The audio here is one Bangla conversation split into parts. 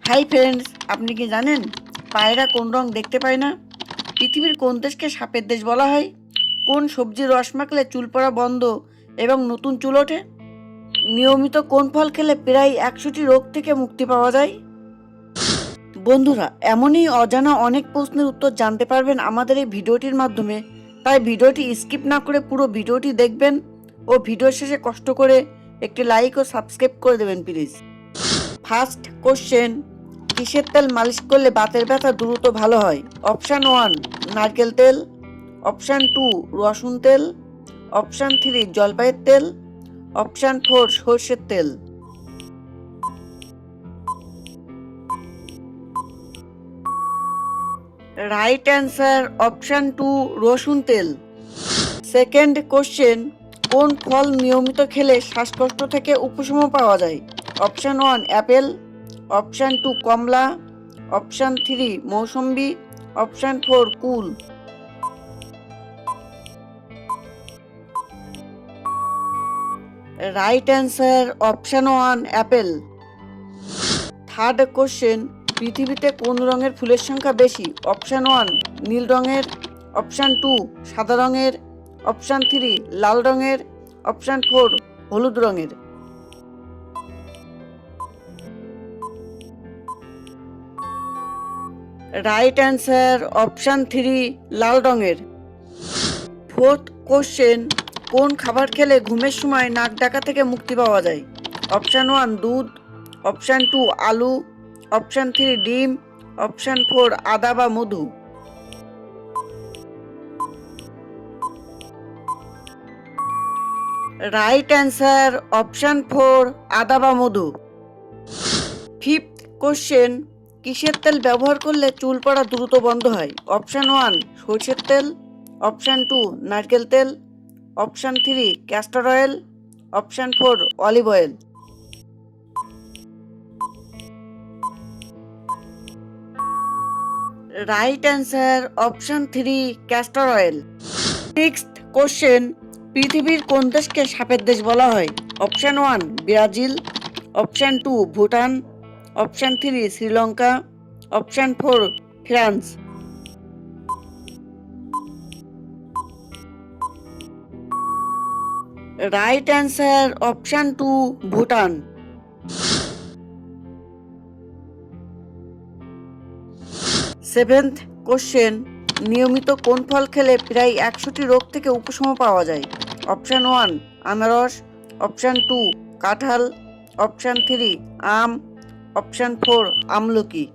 হাই ফ্রেন্ডস, আপনি কি জানেন পায়রা কোন রং দেখতে পায় না? পৃথিবীর কোন দেশকে সাপের দেশ বলা হয়? কোন সবজির রস মাখলে চুল পড়া বন্ধ এবং নতুন চুল ওঠে? নিয়মিত কোন ফল খেলে প্রায় 100টি রোগ থেকে মুক্তি পাওয়া যায়? বন্ধুরা, এমনই অজানা অনেক প্রশ্নের উত্তর জানতে পারবেন আমাদের এই ভিডিওটির মাধ্যমে। তাই ভিডিওটি স্কিপ না করে পুরো ভিডিওটি দেখবেন ও ভিডিও শেষে কষ্ট করে একটি লাইক ও সাবস্ক্রাইব করে দেবেন প্লিজ। ফার্স্ট কোশ্চেন, কিসের তেল মালিশ করলে বাতের ব্যথা দ্রুত ভালো হয়? অপশান 1 নারকেল তেল, অপশান 2 রসুন তেল, অপশান 3 জলপাইয়ের তেল, অপশান 4 সর্ষের তেল। রাইট অ্যান্সার অপশান 2 রসুন তেল। সেকেন্ড কোশ্চেন, কোন ফল নিয়মিত খেলে শ্বাসকষ্ট থেকে উপশম পাওয়া যায়? অপশান 1 অ্যাপেল, অপশান 2 কমলা, অপশান 3 মৌসম্বি, অপশান 4 কুল। Right answer option 1 apple. Third question, পৃথিবীতে কোন রঙের ফুলের সংখ্যা বেশি? অপশান 1 নীল রঙের, অপশান 2 সাদা রঙের, অপশান 3 লাল রঙের, অপশান 4 হলুদ রঙের। রাইট অ্যান্সার অপশান 3 লাল রঙের। ফোর্থ কোশ্চেন, কোন খাবার খেলে ঘুমের সময় নাক ডাকা থেকে মুক্তি পাওয়া যায়? অপশান 1 দুধ, অপশান 2 আলু, অপশান 3 ডিম, অপশান 4 আদা বা মধু। রাইট অ্যান্সার অপশান 4 আদা বা মধু। ফিফথ কোশ্চেন, কিসের তেল ব্যবহার করলে চুল পড়া দ্রুত বন্ধ হয়? অপশান 1 সরষের তেল, অপশান 2 নারকেল তেল, option 3 castor oil, option 4 olive oil. Right answer option 3 castor oil. Sixth question, পৃথিবীর কোন দেশকে সাপের দেশ বলা হয়? Option 1 Brazil, option 2 Bhutan, option 3 Sri Lanka, option 4 France. Right answer option 2 Bhutan. Seventh question, নিয়মিত কোন ফল খেলে প্রায় 100টি রোগ থেকে উপশম পাওয়া যায়? অপশান 1 আনারস, অপশান 2 কাঁঠাল, অপশান 3 আম, অপশান 4 আমলকি।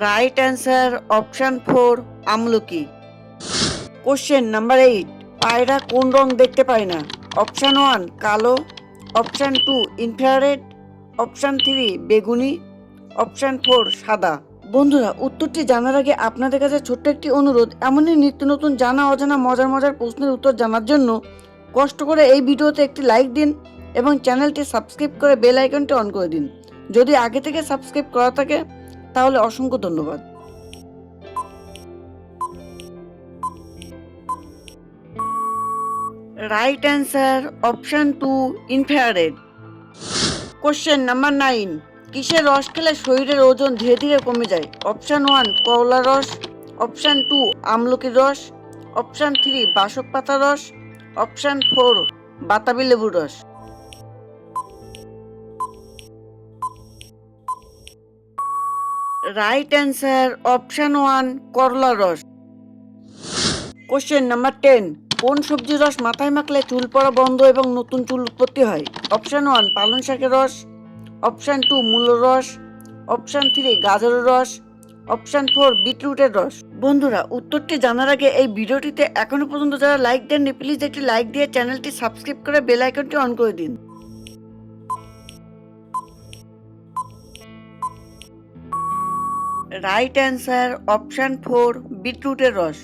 রাইট অ্যান্সার অপশান 4 আমলকি। কোশ্চেন নাম্বার 8, পায়রা কোন রং দেখতে পায় না? অপশান 1 কালো, অপশান 2 ইনফ্রারেড, অপশান 3 বেগুনি, অপশান 4 সাদা। বন্ধুরা, উত্তরটি জানার আগে আপনাদের কাছে ছোট্ট একটি অনুরোধ, এমনই নিত্য নতুন জানা অজানা মজার মজার প্রশ্নের উত্তর জানার জন্য কষ্ট করে এই ভিডিওতে একটি লাইক দিন এবং চ্যানেলটি সাবস্ক্রাইব করে বেল আইকনটি অন করে দিন। যদি আগে থেকে সাবস্ক্রাইব করা থাকে তাহলে অসংখ্য ধন্যবাদ। Right answer option 2 infrared. Question number 9, কিসের রস খেলে শরীরের ওজন ধীরে ধীরে কমে যায়? অপশান 1 কলা রস, অপশান 2 আমলকির রস, অপশান 3 বাসক পাতা রস, অপশান 4 বাতাবি লেবুর রস। রাইট অ্যান্সার অপশান 1 করলা রস। কোশ্চেন নাম্বার 10, কোন সবজির রস মাথায় মাখলে চুল পড়া বন্ধ এবং নতুন চুল উৎপত্তি হয়? অপশান 1 পালং শাকের রস, অপশান 2 মূলোর রস, অপশান 3 গাজরের রস, অপশান 4 বিটরুটের রস। বন্ধুরা, উত্তরটি জানার আগে এই ভিডিওটিতে এখনো পর্যন্ত যারা লাইক দেননি প্লিজ একটি লাইক দিয়ে চ্যানেলটি সাবস্ক্রাইব করে বেল আইকনটি অন করে দিন। রাইট অ্যান্সার অপশান 4 বিটরুটের রস।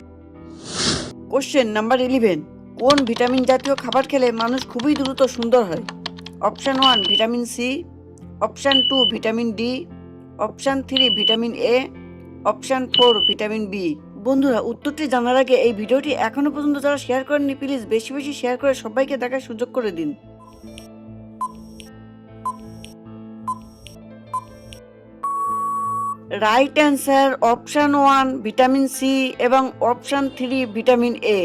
কোশ্চেন নাম্বার 11, কোন ভিটামিন জাতীয় খাবার খেলে মানুষ খুবই দ্রুত সুন্দর হয়? Option 1 vitamin C, option 2 vitamin D, option 3 vitamin A, option 4 vitamin B. বন্ধুরা, উত্তরটি জানার আগে এই ভিডিওটি এখনো পর্যন্ত যারা শেয়ার করেননি প্লিজ বেশি বেশি শেয়ার করে সবাইকে দেখার সুযোগ করে দিন। Right answer option 1 vitamin C এবং অপশান 3 ভিটামিন এ।